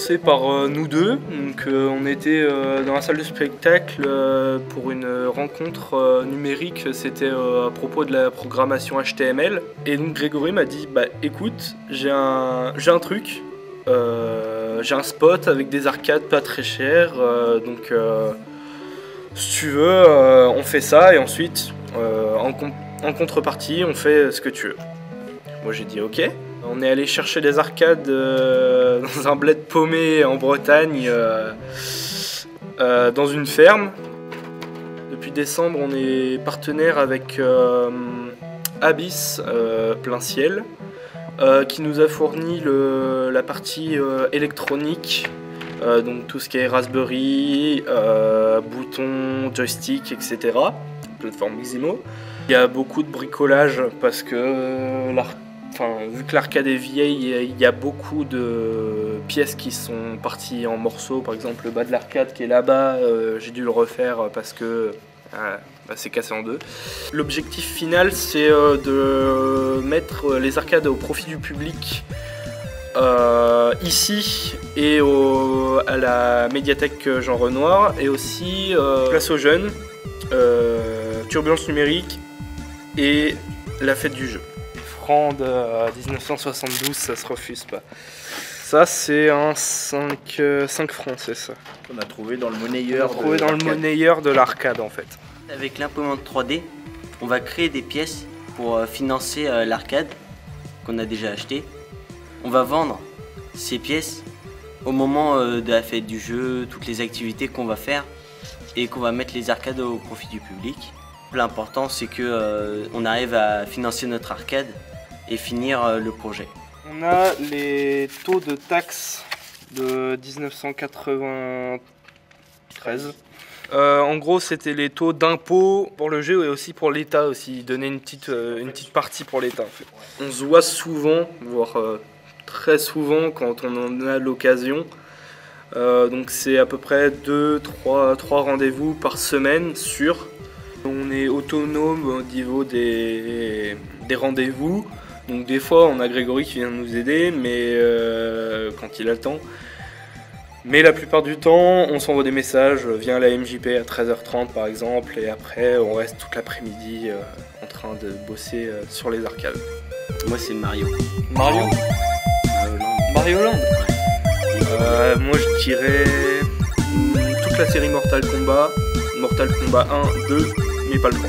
commencé par nous deux. Donc, on était dans la salle de spectacle pour une rencontre numérique. C'était à propos de la programmation HTML. Et donc Grégory m'a dit bah écoute, j'ai un truc. J'ai un spot avec des arcades pas très chères. Donc si tu veux, on fait ça et ensuite en contrepartie, on fait ce que tu veux. Moi j'ai dit ok. On est allé chercher des arcades dans un bled paumé en Bretagne, dans une ferme. Depuis décembre, on est partenaire avec Abyss Plein Ciel, qui nous a fourni la partie électronique, donc tout ce qui est Raspberry, boutons, joystick, etc. Plateforme Ximo. Il y a beaucoup de bricolage parce que vu que l'arcade est vieille, il y a beaucoup de pièces qui sont parties en morceaux. Par exemple, le bas de l'arcade qui est là-bas, j'ai dû le refaire parce que c'est cassé en deux. L'objectif final, c'est de mettre les arcades au profit du public ici et à la médiathèque Jean Renoir, et aussi Place aux Jeunes, Turbulence Numérique et la Fête du Jeu. De 1972, ça se refuse pas. Ça c'est un 5 francs, c'est ça. On a trouvé dans le monnayeur. De l'arcade en fait. Avec l'imprimante 3D, on va créer des pièces pour financer l'arcade qu'on a déjà acheté. On va vendre ces pièces au moment de la fête du jeu, toutes les activités qu'on va faire, et qu'on va mettre les arcades au profit du public. L'important c'est que on arrive à financer notre arcade et finir le projet. On a les taux de taxes de 1993. En gros, c'était les taux d'impôt pour le jeu et aussi pour l'État aussi. Ils donnaient une petite partie pour l'État. En fait. On se voit souvent, voire très souvent quand on en a l'occasion. Donc c'est à peu près 2-3 rendez-vous par semaine sûrs. On est autonome au niveau des rendez-vous. Donc des fois on a Grégory qui vient nous aider, mais quand il a le temps. Mais la plupart du temps on s'envoie des messages via la MJP à 13h30 par exemple, et après on reste toute l'après-midi en train de bosser sur les arcades. Moi c'est Mario. Mario Land. Moi je dirais toute la série Mortal Kombat 1, 2, mais pas le 3.